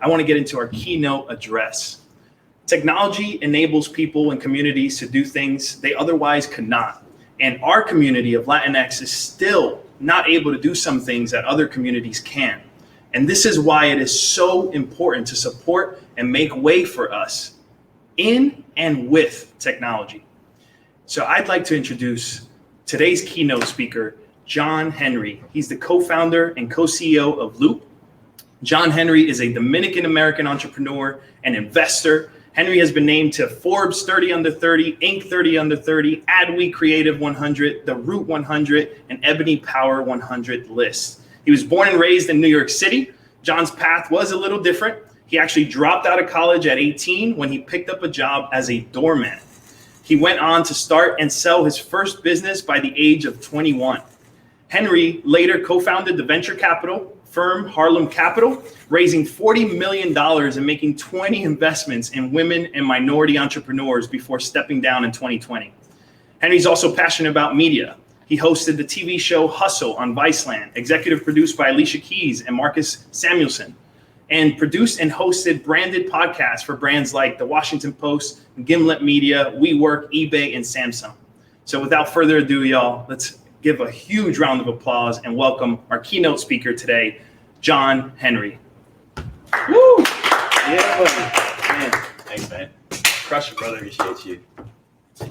I want to get into our keynote address. Technology enables people and communities to do things they otherwise could not. And our community of LatinX is still not able to do some things that other communities can. And this is why it is so important to support and make way for us in and with technology. So I'd like to introduce today's keynote speaker, John Henry. He's the co-founder and co-CEO of Loop. John Henry is a Dominican-American entrepreneur and investor. Henry has been named to Forbes 30 Under 30, Inc. 30 Under 30, Adweek Creative 100, the Root 100, and Ebony Power 100 lists. He was born and raised in New York City. John's path was a little different. He actually dropped out of college at 18 when he picked up a job as a doorman. He went on to start and sell his first business by the age of 21. Henry later co-founded the venture capital firm Harlem Capital, raising $40 million and making 20 investments in women and minority entrepreneurs before stepping down in 2020. Henry's also passionate about media. He hosted the TV show Hustle on Viceland, executive produced by Alicia and Marcus Samuelsson, and produced and hosted branded podcasts for brands like The Washington Post, Gimlet Media, WeWork, eBay, and Samuelsson. So without further ado, y'all, let's give a huge round of applause and welcome our keynote speaker today, John Henry. Woo! Yeah, buddy. Man, thanks, man. Crush it, brother. Appreciate you.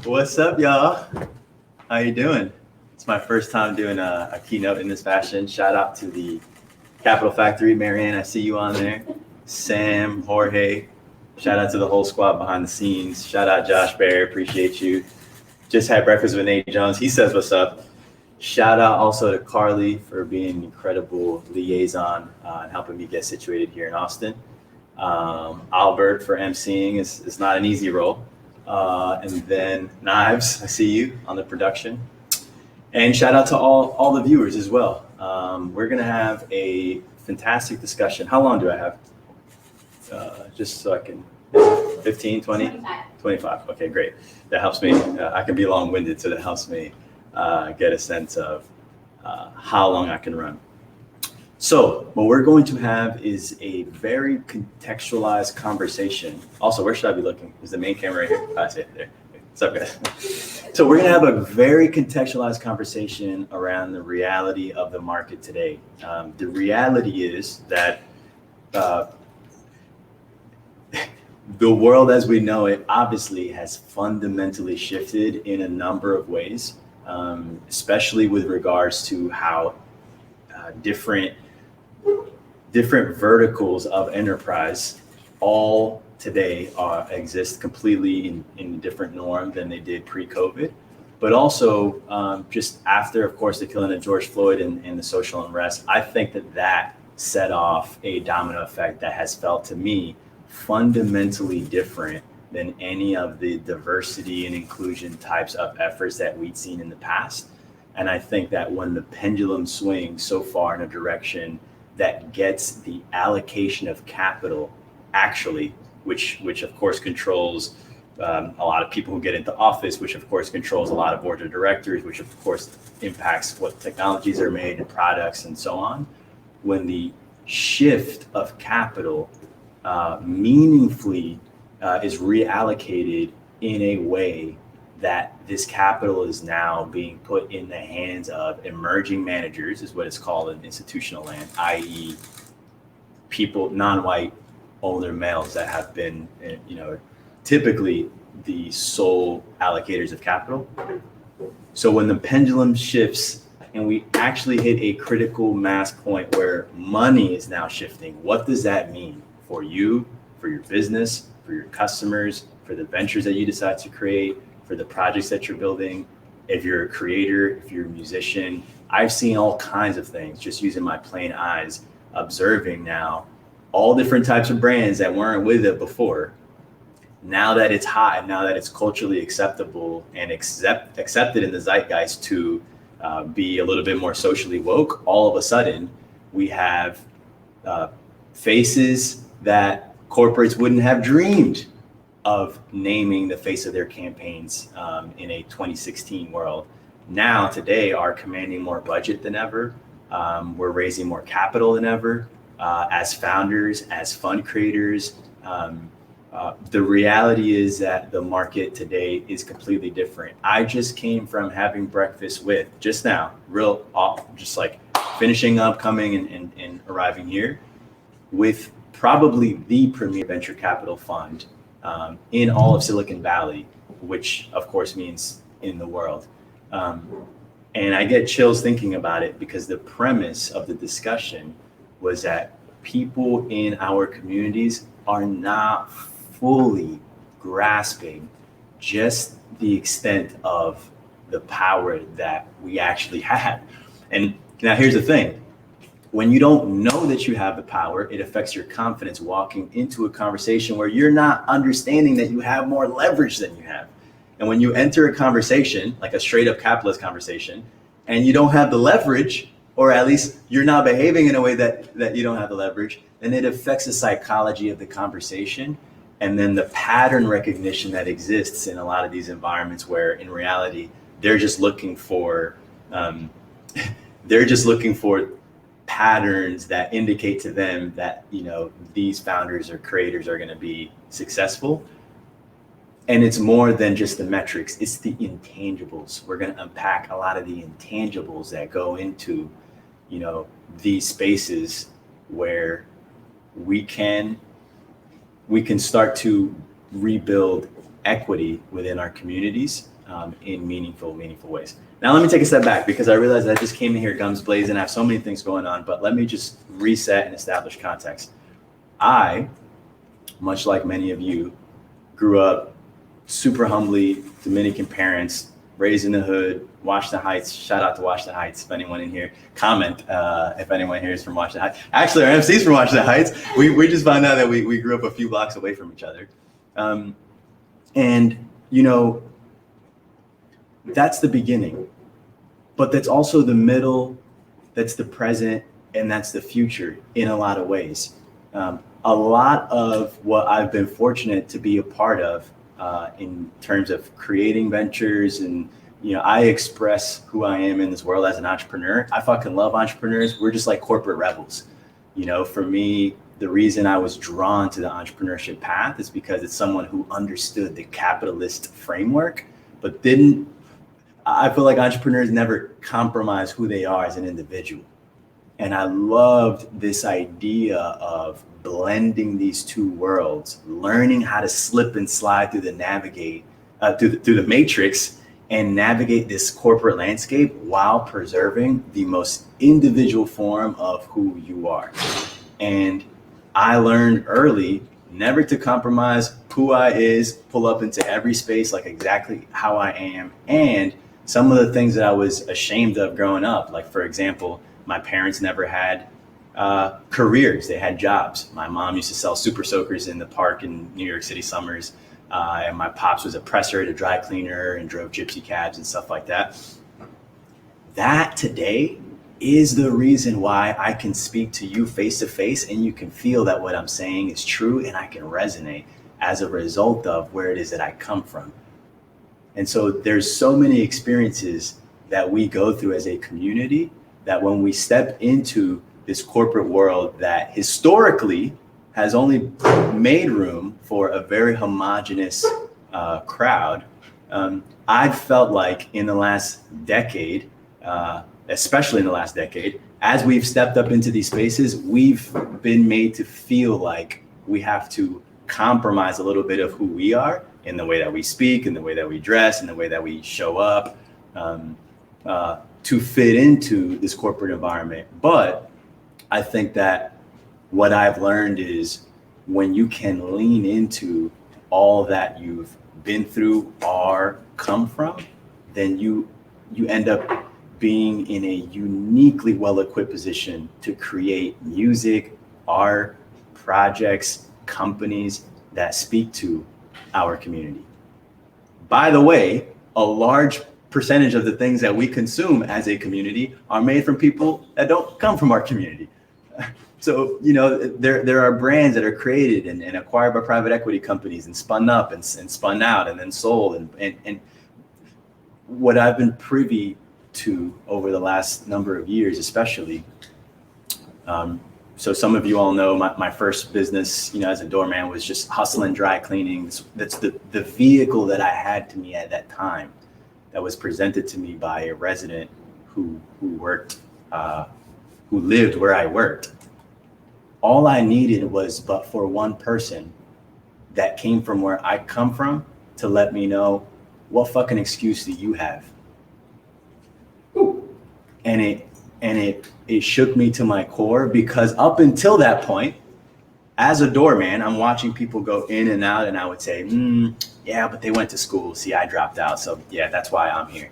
What's up, y'all? How you doing? It's my first time doing a keynote in this fashion. Shout out to the Capital Factory, Marianne. I see you on there. Sam, Jorge. Shout out to the whole squad behind the scenes. Shout out Josh Bear. Appreciate you. Just had breakfast with Nate Jones. He says what's up. Shout out also to Carly for being an incredible liaison and helping me get situated here in Austin. Albert for emceeing is not an easy role. And then Knives, I see you on the production. And shout out to all the viewers as well. We're gonna have a fantastic discussion. How long do I have? Just so I can, 15, 20? 25, okay, great. That helps me, I can be long-winded, so that helps me get a sense of how long I can run. So what we're going to have is a very contextualized conversation. Also, where should I be looking? Is the main camera right here? I see it there. What's up, guys? So we're gonna have a very contextualized conversation around the reality of the market today. The reality is that the world as we know it obviously has fundamentally shifted in a number of ways. Especially with regards to how different verticals of enterprise all today exist completely in a different norm than they did pre-COVID, but also just after, of course, the killing of George Floyd and the social unrest. I think that set off a domino effect that has felt to me fundamentally different than any of the diversity and inclusion types of efforts that we'd seen in the past. And I think that when the pendulum swings so far in a direction that gets the allocation of capital actually, which of course controls a lot of people who get into office, which of course controls a lot of board of directors, which of course impacts what technologies are made and products and so on. When the shift of capital meaningfully is reallocated in a way that this capital is now being put in the hands of emerging managers, is what it's called in institutional land, i.e. people, non-white, older males that have been, typically the sole allocators of capital. So when the pendulum shifts and we actually hit a critical mass point where money is now shifting, what does that mean for you, for your business, for your customers, for the ventures that you decide to create, for the projects that you're building? If you're a creator, if you're a musician, I've seen all kinds of things just using my plain eyes, observing now all different types of brands that weren't with it before. Now that it's hot, now that it's culturally acceptable and accepted in the zeitgeist to be a little bit more socially woke, all of a sudden we have faces that corporates wouldn't have dreamed of naming the face of their campaigns in a 2016 world. Now, today, are commanding more budget than ever. We're raising more capital than ever. as founders, as fund creators. The reality is that the market today is completely different. I just came from having breakfast with, just now, just like finishing up, coming and arriving here, with probably the premier venture capital fund in all of Silicon Valley, which of course means in the world. And I get chills thinking about it because the premise of the discussion was that people in our communities are not fully grasping just the extent of the power that we actually have. And now here's the thing. When you don't know that you have the power, it affects your confidence walking into a conversation where you're not understanding that you have more leverage than you have. And when you enter a conversation, like a straight up capitalist conversation, and you don't have the leverage, or at least you're not behaving in a way that you don't have the leverage, then it affects the psychology of the conversation. And then the pattern recognition that exists in a lot of these environments where in reality, they're just looking for patterns that indicate to them that, these founders or creators are going to be successful. And it's more than just the metrics, it's the intangibles. We're going to unpack a lot of the intangibles that go into, these spaces where we can start to rebuild equity within our communities in meaningful ways. Now, let me take a step back because I realized I just came in here guns blazing. I have so many things going on, but let me just reset and establish context. I, much like many of you, grew up super humbly, Dominican parents, raised in the hood, Watch the Heights. Shout out to Watch the Heights. If anyone in here, comment if anyone here is from Watch the Heights. Actually, our MC's from Watch the Heights. We just found out that we grew up a few blocks away from each other. And, that's the beginning. But that's also the middle, that's the present, and that's the future in a lot of ways. A lot of what I've been fortunate to be a part of in terms of creating ventures and I express who I am in this world as an entrepreneur. I fucking love entrepreneurs. We're just like corporate rebels. For me, the reason I was drawn to the entrepreneurship path is because it's someone who understood the capitalist framework, but I feel like entrepreneurs never compromise who they are as an individual. And I loved this idea of blending these two worlds, learning how to slip and slide through the through the matrix and navigate this corporate landscape while preserving the most individual form of who you are. And I learned early never to compromise who I is, pull up into every space like exactly how I am. And some of the things that I was ashamed of growing up, like for example, my parents never had careers, they had jobs. My mom used to sell super soakers in the park in New York City summers. And my pops was a presser, a dry cleaner, and drove gypsy cabs and stuff like that. That today is the reason why I can speak to you face to face and you can feel that what I'm saying is true and I can resonate as a result of where it is that I come from. And so there's so many experiences that we go through as a community that when we step into this corporate world that historically has only made room for a very homogenous crowd. I've felt like in the last decade, especially in the last decade, as we've stepped up into these spaces, we've been made to feel like we have to compromise a little bit of who we are in the way that we speak, in the way that we dress, in the way that we show up to fit into this corporate environment. But I think that what I've learned is when you can lean into all that you've been through or come from, then you end up being in a uniquely well-equipped position to create music, art, projects, companies that speak to our community. By the way, a large percentage of the things that we consume as a community are made from people that don't come from our community. So, there are brands that are created and acquired by private equity companies and spun up and spun out and then sold. And what I've been privy to over the last number of years, especially So some of you all know my first business, as a doorman was just hustling dry cleaning. That's the vehicle that I had to me at that time that was presented to me by a resident who worked, who lived where I worked. All I needed was but for one person that came from where I come from to let me know, what fucking excuse do you have? Ooh. And it shook me to my core, because up until that point, as a doorman, I'm watching people go in and out, and I would say, yeah, but they went to school. See, I dropped out. So yeah, that's why I'm here.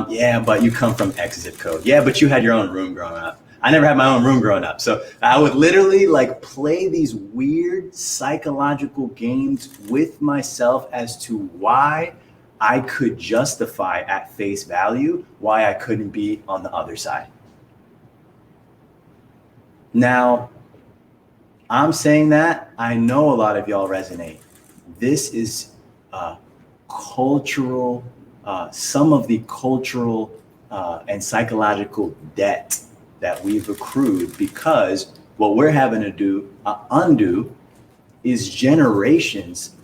Yeah, but you come from X zip code. Yeah, but you had your own room growing up. I never had my own room growing up. So I would literally play these weird psychological games with myself as to why I could justify at face value why I couldn't be on the other side. Now, I'm saying that, I know a lot of y'all resonate. This is cultural, some of the cultural and psychological debt that we've accrued, because what we're having to do, undo, is generations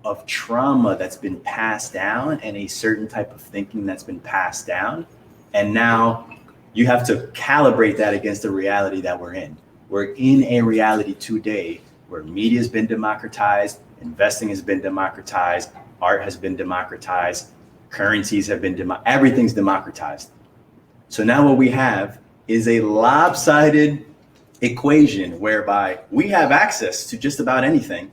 of trauma that's been passed down and a certain type of thinking that's been passed down. And now you have to calibrate that against the reality that we're in. We're in a reality today where media has been democratized, investing has been democratized, art has been democratized, currencies have been everything's democratized. So now what we have is a lopsided equation whereby we have access to just about anything.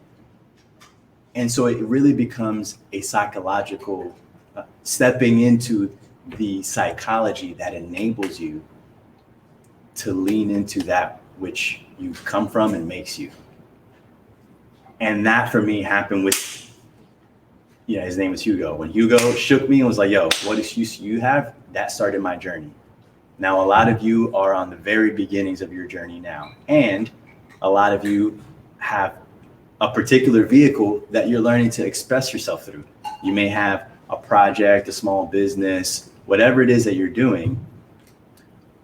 And so it really becomes a psychological stepping into the psychology that enables you to lean into that which you come from and makes you. And that for me happened with, his name was Hugo. When Hugo shook me and was like, yo, what excuse you have? That started my journey. Now, a lot of you are on the very beginnings of your journey now. And a lot of you have a particular vehicle that you're learning to express yourself through. You may have a project, a small business, whatever it is that you're doing.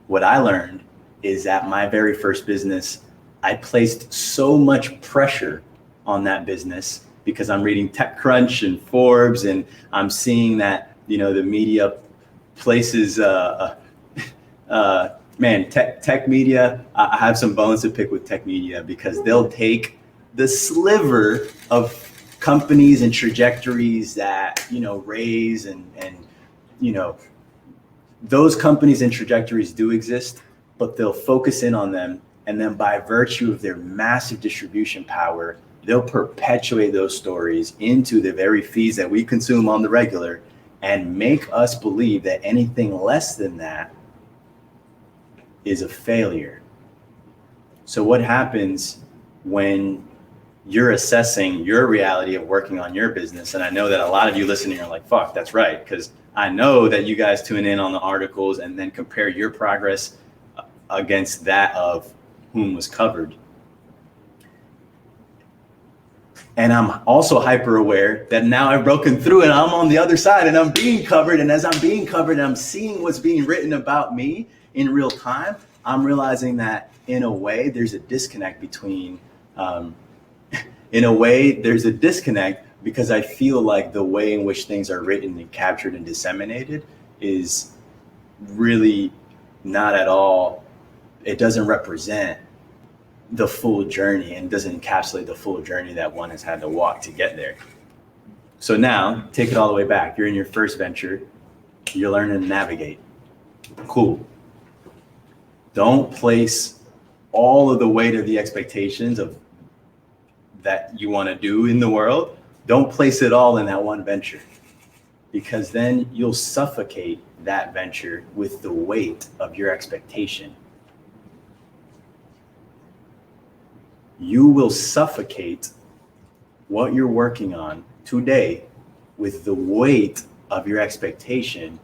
What I learned is that my very first business, I placed so much pressure on that business because I'm reading TechCrunch and Forbes, and I'm seeing that, the media places, tech media, I have some bones to pick with tech media, because they'll take the sliver of companies and trajectories that, raise and those companies and trajectories do exist, but they'll focus in on them. And then by virtue of their massive distribution power, they'll perpetuate those stories into the very feeds that we consume on the regular and make us believe that anything less than that is a failure. So what happens when you're assessing your reality of working on your business? And I know that a lot of you listening are like, fuck, that's right. Because I know that you guys tune in on the articles and then compare your progress against that of whom was covered. And I'm also hyper aware that now I've broken through and I'm on the other side and I'm being covered. And as I'm being covered, I'm seeing what's being written about me in real time. I'm realizing that in a way, there's a disconnect between, because I feel like the way in which things are written and captured and disseminated is really not at all, it doesn't represent the full journey and doesn't encapsulate the full journey that one has had to walk to get there. So now, take it all the way back. You're in your first venture. You're learning to navigate. Cool. Don't place all of the weight of the expectations of that you want to do in the world. Don't place it all in that one venture, because then you'll suffocate that venture with the weight of your expectation. You will suffocate what you're working on today with the weight of your expectation,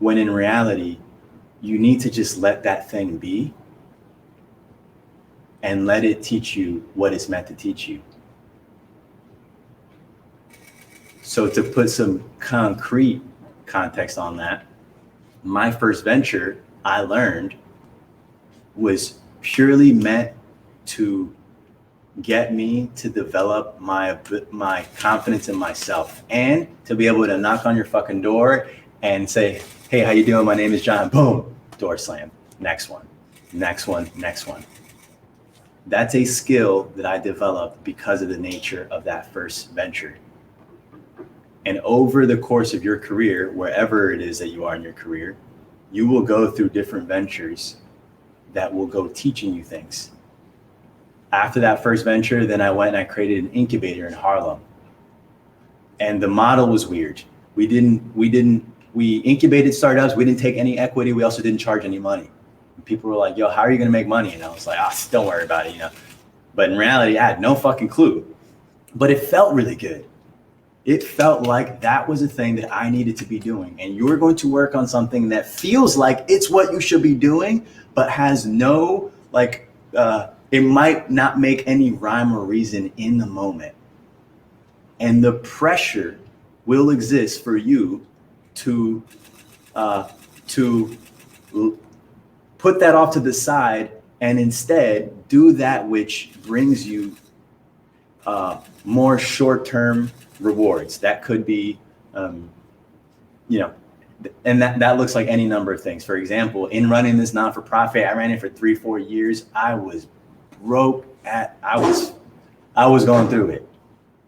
when in reality, you need to just let that thing be and let it teach you what it's meant to teach you. So to put some concrete context on that, my first venture, I learned, was purely meant to get me to develop my confidence in myself and to be able to knock on your fucking door and say, hey, how you doing? My name is John. Boom, door slam. Next one, next one, next one. That's a skill that I developed because of the nature of that first venture. And over the course of your career, wherever it is that you are in your career, you will go through different ventures that will go teaching you things. After that first venture, then I went and I created an incubator in Harlem. And the model was weird. We incubated startups. We didn't take any equity. We also didn't charge any money. And people were like, yo, how are you going to make money? And I was like, don't worry about it, you know. But in reality, I had no fucking clue. But it felt really good. It felt like that was a thing that I needed to be doing. And you're going to work on something that feels like it's what you should be doing, but has no, it might not make any rhyme or reason in the moment. And the pressure will exist for you to put that off to the side and instead do that which brings you more short-term rewards. That could be, and that looks like any number of things. For example, in running this non-for-profit, I ran it for 3-4 years. I was broke I was going through it.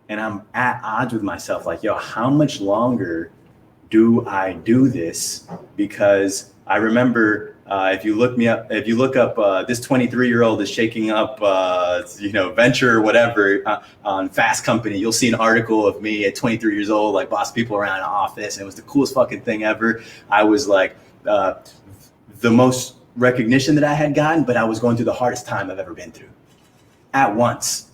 And I'm at odds with myself, like, yo, how much longer do I do this? Because I remember if you look up this 23-year-old is shaking up, venture or whatever on Fast Company, you'll see an article of me at 23 years old, like boss people around an office. And it was the coolest fucking thing ever. I was like the most recognition that I had gotten, but I was going through the hardest time I've ever been through at once.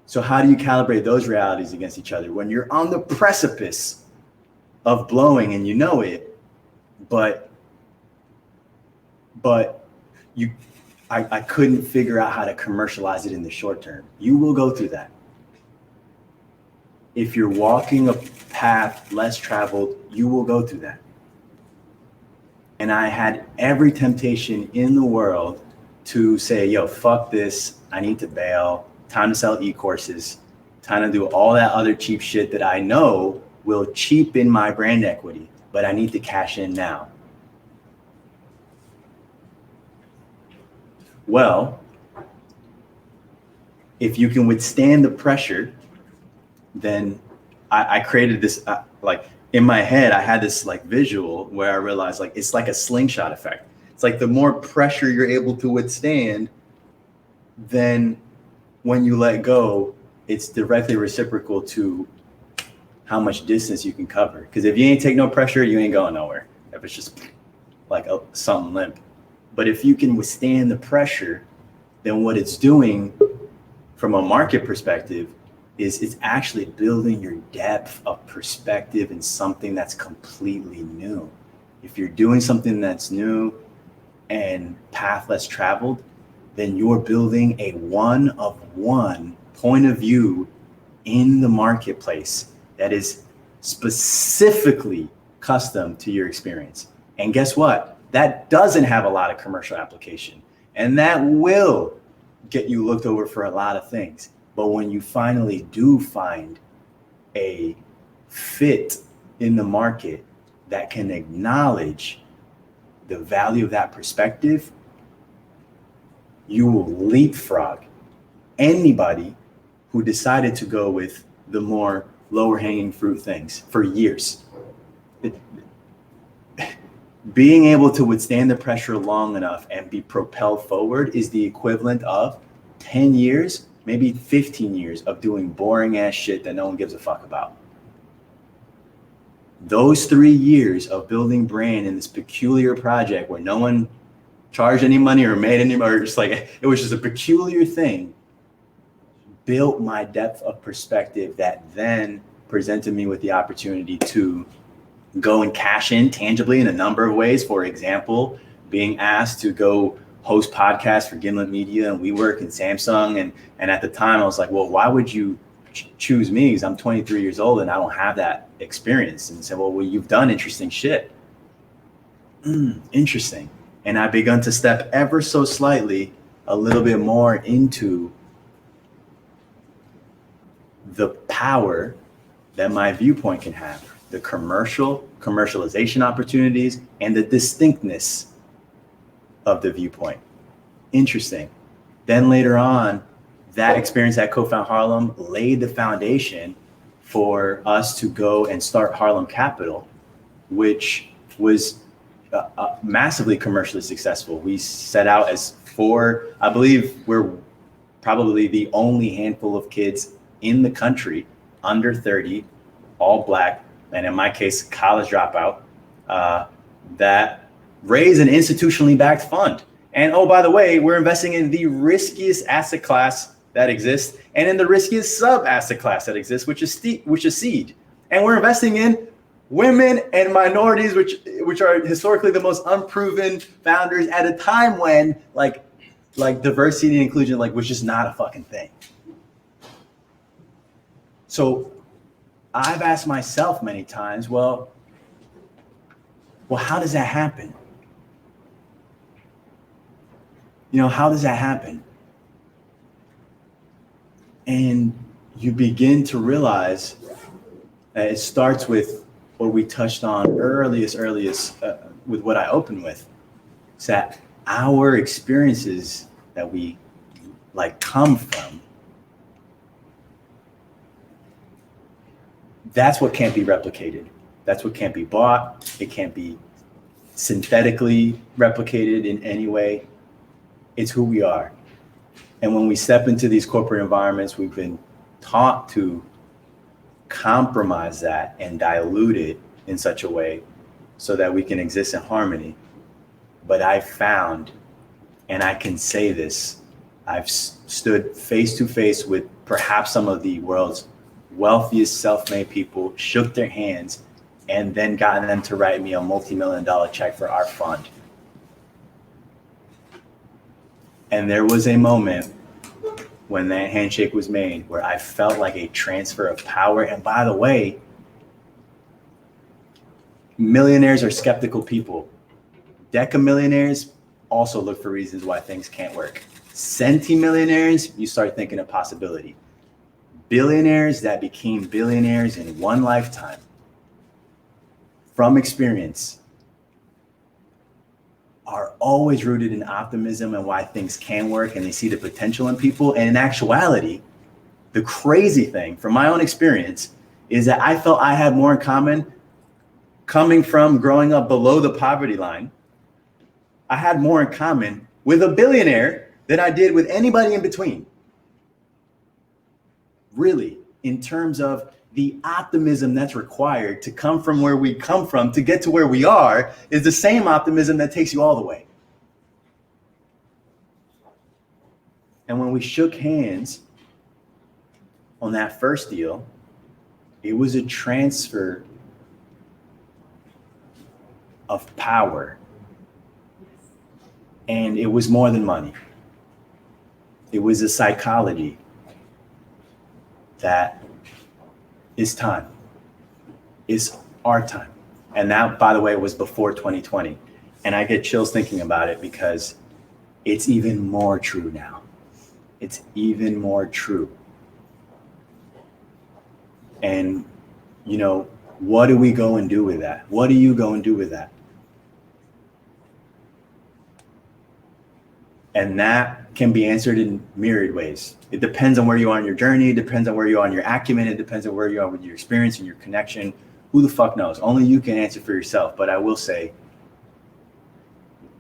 So how do you calibrate those realities against each other when you're on the precipice of blowing and you know it, but I couldn't figure out how to commercialize it in the short term. You will go through that. If you're walking a path less traveled, you will go through that. And I had every temptation in the world to say, yo, fuck this, I need to bail. Time to sell e-courses, time to do all that other cheap shit that I know will cheapen my brand equity, but I need to cash in now. Well, if you can withstand the pressure, then I created this, in my head, I had this visual where I realized it's like a slingshot effect. It's like the more pressure you're able to withstand, then when you let go, it's directly reciprocal to how much distance you can cover. Because if you ain't take no pressure, you ain't going nowhere. If it's just something limp. But if you can withstand the pressure, then what it's doing from a market perspective is it's actually building your depth of perspective in something that's completely new. If you're doing something that's new and path less traveled, then you're building a one-of-one point of view in the marketplace that is specifically custom to your experience. And guess what? That doesn't have a lot of commercial application. And that will get you looked over for a lot of things. But when you finally do find a fit in the market that can acknowledge the value of that perspective, you will leapfrog anybody who decided to go with the more lower hanging fruit things for years. Being able to withstand the pressure long enough and be propelled forward is the equivalent of 10 years, maybe 15 years of doing boring ass shit that no one gives a fuck about. Those 3 years of building brand in this peculiar project where no one charged any money or made any, or just it was just a peculiar thing, built my depth of perspective that then presented me with the opportunity to go and cash in tangibly in a number of ways. For example, being asked to go host podcasts for Gimlet Media and WeWork and Samuelsson. And at the time I was like, well, why would you choose me? Because I'm 23 years old and I don't have that experience. And said, well, you've done interesting shit. Interesting. And I begun to step ever so slightly a little bit more into the power that my viewpoint can have, the commercialization opportunities, and the distinctness of the viewpoint. Interesting. Then later on, that experience at Co-Found Harlem laid the foundation for us to go and start Harlem Capital, which was massively commercially successful. We set out as I believe we're probably the only handful of kids in the country under 30, all Black, and in my case, college dropout, that raise an institutionally backed fund. And oh, by the way, we're investing in the riskiest asset class that exists and in the riskiest sub-asset class that exists, which is seed. And we're investing in women and minorities, which are historically the most unproven founders at a time when like diversity and inclusion was just not a fucking thing. So I've asked myself many times, well, how does that happen? How does that happen? And you begin to realize that it starts with what we touched on earliest with what I opened with. It's that our experiences that we come from, that's what can't be replicated. That's what can't be bought. It can't be synthetically replicated in any way. It's who we are. And when we step into these corporate environments, we've been taught to compromise that and dilute it in such a way so that we can exist in harmony. But I've found, and I can say this, I've stood face to face with perhaps some of the world's wealthiest self-made people, shook their hands, and then gotten them to write me a multi-million-dollar check for our fund. And there was a moment when that handshake was made where I felt like a transfer of power. And by the way, millionaires are skeptical people. Decamillionaires also look for reasons why things can't work. Centimillionaires, you start thinking of possibility. Billionaires that became billionaires in one lifetime, from experience, are always rooted in optimism and why things can work, and they see the potential in people. And in actuality, the crazy thing from my own experience is that I felt I had more in common coming from growing up below the poverty line. I had more in common with a billionaire than I did with anybody in between. Really, in terms of the optimism that's required to come from where we come from to get to where we are is the same optimism that takes you all the way. And when we shook hands on that first deal, it was a transfer of power. And it was more than money. It was a psychology that is time. It's our time. And that, by the way, was before 2020. And I get chills thinking about it because it's even more true now. It's even more true. And, what do we go and do with that? What do you go and do with that? And that can be answered in myriad ways. It depends on where you are in your journey. It depends on where you are in your acumen. It depends on where you are with your experience and your connection. Who the fuck knows? Only you can answer for yourself. But I will say,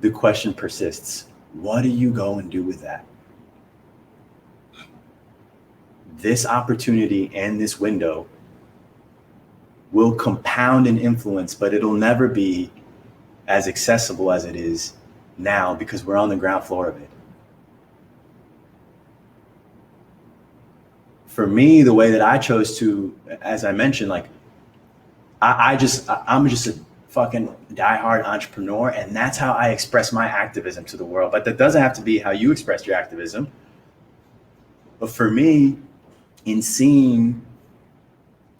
the question persists. What do you go and do with that? This opportunity and this window will compound in influence, but it'll never be as accessible as it is now because we're on the ground floor of it. For me, the way that I chose to, as I mentioned, I'm just a fucking diehard entrepreneur, and that's how I express my activism to the world. But that doesn't have to be how you express your activism. But for me, in seeing,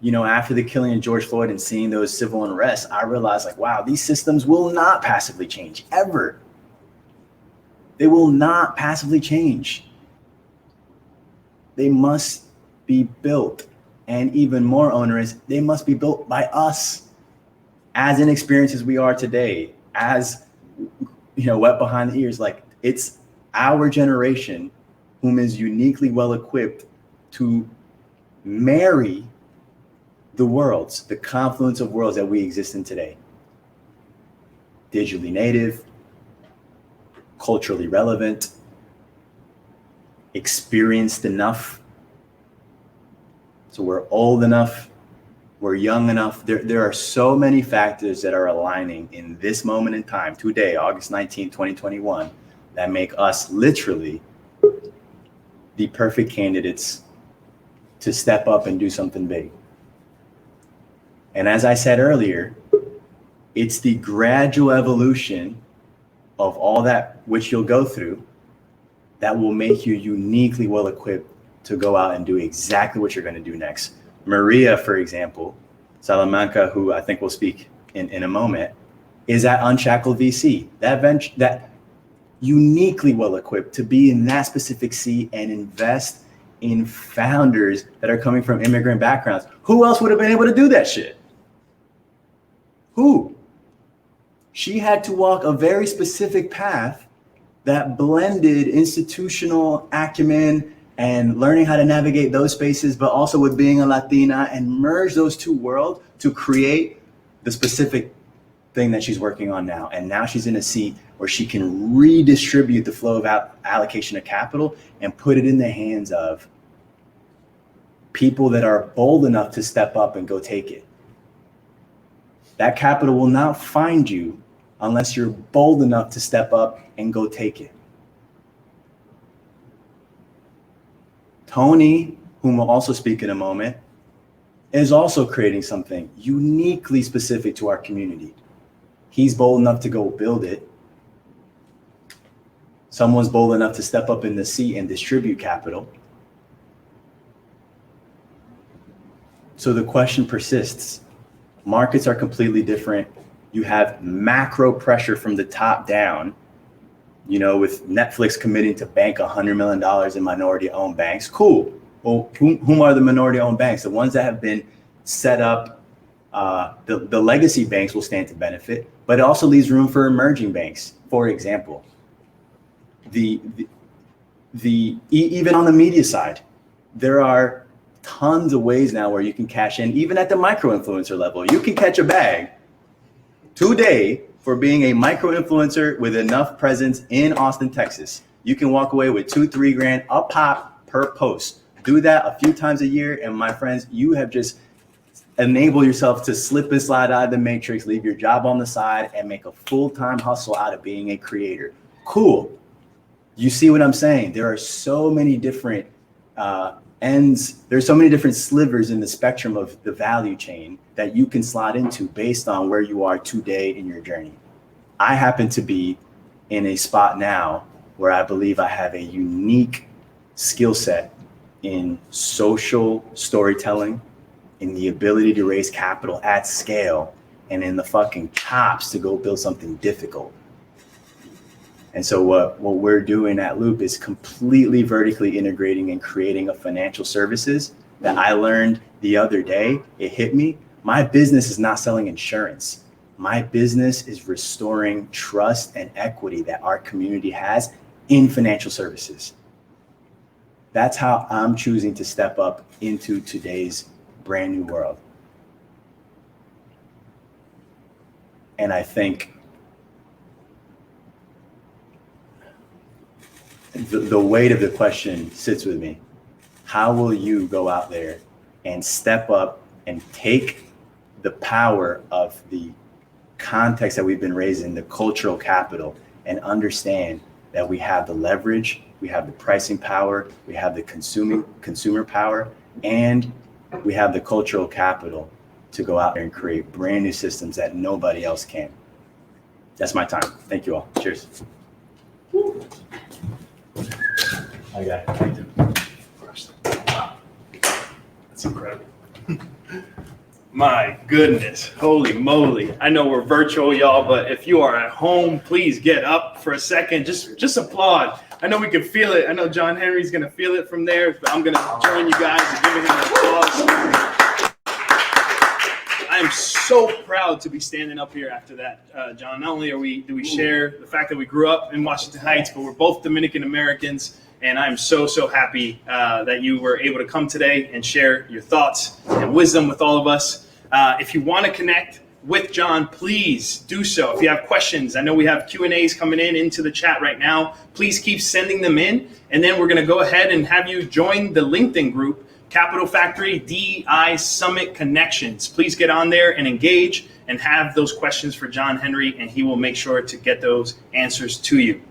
after the killing of George Floyd and seeing those civil unrests, I realized wow, these systems will not passively change ever. They will not passively change. They must be built, and even more onerous, they must be built by us, as inexperienced as we are today, as wet behind the ears. Like, it's our generation whom is uniquely well equipped to marry the worlds, the confluence of worlds that we exist in today. Digitally native, culturally relevant, experienced enough. So we're old enough, we're young enough. There are so many factors that are aligning in this moment in time, today, August 19, 2021, that make us literally the perfect candidates to step up and do something big. And as I said earlier, it's the gradual evolution of all that which you'll go through that will make you uniquely well equipped to go out and do exactly what you're going to do next. Maria, for example, Salamanca, who I think will speak in a moment, is at Unshackled VC, that venture that uniquely well equipped to be in that specific seat and invest in founders that are coming from immigrant backgrounds. Who else would have been able to do that shit? Who? She had to walk a very specific path that blended institutional acumen and learning how to navigate those spaces, but also with being a Latina, and merge those two worlds to create the specific thing that she's working on now. And now she's in a seat where she can redistribute the flow of allocation of capital and put it in the hands of people that are bold enough to step up and go take it. That capital will not find you unless you're bold enough to step up and go take it. Tony, whom will also speak in a moment, is also creating something uniquely specific to our community. He's bold enough to go build it. Someone's bold enough to step up in the seat and distribute capital. So the question persists. Markets are completely different. You have macro pressure from the top down, with Netflix committing to bank $100 million in minority-owned banks. Cool. Well, whom are the minority-owned banks? The ones that have been set up. The legacy banks will stand to benefit, but it also leaves room for emerging banks. For example, even on the media side, there are tons of ways now where you can cash in, even at the micro influencer level. You can catch a bag today for being a micro influencer with enough presence in Austin, Texas. You can walk away with $2-3 grand a pop per post. Do that a few times a year, and my friends, you have just enabled yourself to slip and slide out of the matrix, leave your job on the side, and make a full-time hustle out of being a creator. Cool. You see what I'm saying? There are so many different ends. There's so many different slivers in the spectrum of the value chain that you can slot into based on where you are today in your journey. I happen to be in a spot now where I believe I have a unique skill set in social storytelling, in the ability to raise capital at scale, and in the fucking chops to go build something difficult. And so what we're doing at Loop is completely vertically integrating and creating a financial services that I learned the other day. It hit me. My business is not selling insurance. My business is restoring trust and equity that our community has in financial services. That's how I'm choosing to step up into today's brand new world. And I think the weight of the question sits with me. How will you go out there and step up and take the power of the context that we've been raising, the cultural capital, and understand that we have the leverage, we have the pricing power, we have the consumer power, and we have the cultural capital to go out there and create brand new systems that nobody else can. That's my time. Thank you all. Cheers. I got it. Thank you. Wow. That's incredible. My goodness, holy moly. I know we're virtual, y'all, but if you are at home, please get up for a second. Just applaud. I know we can feel it. I know John Henry's going to feel it from there, but I'm going to join you guys in giving him an applause. I am so proud to be standing up here after that, John. Not only do we share the fact that we grew up in Washington Heights, but we're both Dominican-Americans. And I'm so happy that you were able to come today and share your thoughts and wisdom with all of us. If you want to connect with John, please do so. If you have questions, I know we have Q&As coming into the chat right now. Please keep sending them in. And then we're going to go ahead and have you join the LinkedIn group, Capital Factory DEI Summit Connections. Please get on there and engage and have those questions for John Henry, and he will make sure to get those answers to you.